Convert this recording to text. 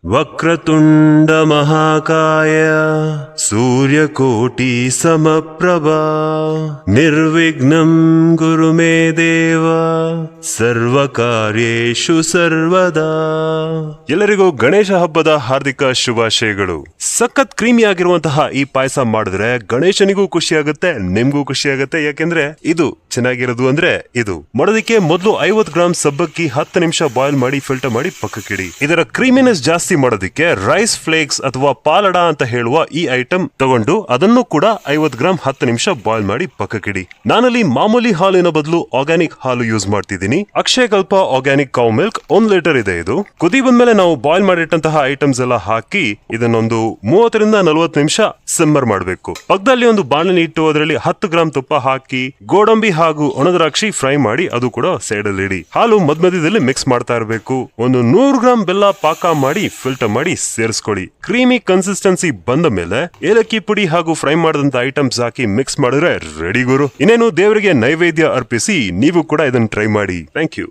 ವಕ್ರತುಂಡ ಮಹಾಕಾಯ ಸೂರ್ಯಕೋಟಿ ಸಮಪ್ರಭಾ ನಿರ್ವಿಘ್ನಂ ಗುರು ಮೇ ದೇವ ಸರ್ವಕಾರ್ಯೇಷು ಸರ್ವದಾ. ಎಲ್ಲರಿಗೂ ಗಣೇಶ ಹಬ್ಬದ ಹಾರ್ದಿಕ ಶುಭಾಶಯಗಳು. ಸಖತ್ ಕ್ರೀಮಿ ಆಗಿರುವಂತಹ ಈ ಪಾಯಸ ಮಾಡಿದ್ರೆ ಗಣೇಶನಿಗೂ ಖುಷಿ ಆಗುತ್ತೆ, ನಿಮ್ಗೂ ಖುಷಿ ಆಗುತ್ತೆ. ಯಾಕೆಂದ್ರೆ ಇದು ಚೆನ್ನಾಗಿರೋದು ಅಂದ್ರೆ ಇದು ಮಾಡೋದಕ್ಕೆ ಮೊದಲು 50 ಗ್ರಾಂ ಸಬ್ಬಕ್ಕಿ 10 ನಿಮಿಷ ಬಾಯ್ಲ್ ಮಾಡಿ ಫಿಲ್ಟರ್ ಮಾಡಿ ಪಕ್ಕಕ್ಕಿಡಿ. ಇದರ ಕ್ರೀಮಿನೆಸ್ ಜಾಸ್ತಿ ಮಾಡೋದಕ್ಕೆ ರೈಸ್ ಫ್ಲೇಕ್ಸ್ ಅಥವಾ ಪಾಲಡ ಅಂತ ಹೇಳುವ ಈ ಐಟಮ್ ತಗೊಂಡು ಅದನ್ನು ಕೂಡ 50 ಗ್ರಾಂ 10 ನಿಮಿಷ ಬಾಯ್ಲ್ ಮಾಡಿ ಪಕ್ಕಕ್ಕಿಡಿ. ನಾನಲ್ಲಿ ಮಾಮೂಲಿ ಹಾಲಿನ ಬದಲು ಆರ್ಗ್ಯಾನಿಕ್ ಹಾಲು ಯೂಸ್ ಮಾಡ್ತಿದ್ದೀನಿ. Akshayakalpa organic cow milk 1 litre ಇದೆ. ಇದು ಕುದಿ ಬಂದ್ಮೇಲೆ ನಾವು ಬಾಯ್ಲ್ ಮಾಡಿಟ್ಟಂತಹ ಐಟಮ್ಸ್ ಎಲ್ಲ ಹಾಕಿ ಇದನ್ನೊಂದು 30 ರಿಂದ 40 ನಿಮಿಷ ಸಿಮ್ಮರ್ ಮಾಡಬೇಕು. ಪಕ್ಕದಲ್ಲಿ ಒಂದು ಬಾಣಲಿ ಇಟ್ಟು ಅದರಲ್ಲಿ 10 ಗ್ರಾಂ ತುಪ್ಪ ಹಾಕಿ ಗೋಡಂಬಿ ಹಾಗೂ ಒಣದ್ರಾಕ್ಷಿ ಫ್ರೈ ಮಾಡಿ ಅದು ಕೂಡ ಸೈಡ್ ಅಲ್ಲಿ ಇಡಿ. ಹಾಲು ಮಧ್ಯದಲ್ಲಿ ಮಿಕ್ಸ್ ಮಾಡ್ತಾ ಇರಬೇಕು. ಒಂದು 100 ಗ್ರಾಂ ಬೆಲ್ಲ ಪಾಕ ಮಾಡಿ ಫಿಲ್ಟರ್ ಮಾಡಿ ಸೇರಿಸ್ಕೊಳ್ಳಿ. ಕ್ರೀಮಿ ಕನ್ಸಿಸ್ಟೆನ್ಸಿ ಬಂದ ಮೇಲೆ ಏಲಕ್ಕಿ ಪುಡಿ ಹಾಗೂ ಫ್ರೈ ಮಾಡಿದಂತ ಐಟಮ್ಸ್ ಹಾಕಿ ಮಿಕ್ಸ್ ಮಾಡಿದ್ರೆ ರೆಡಿ ಗುರು. ಇನ್ನೇನು ದೇವರಿಗೆ ನೈವೇದ್ಯ ಅರ್ಪಿಸಿ ನೀವು ಕೂಡ ಇದನ್ನ ಟ್ರೈ ಮಾಡಿ. Thank you.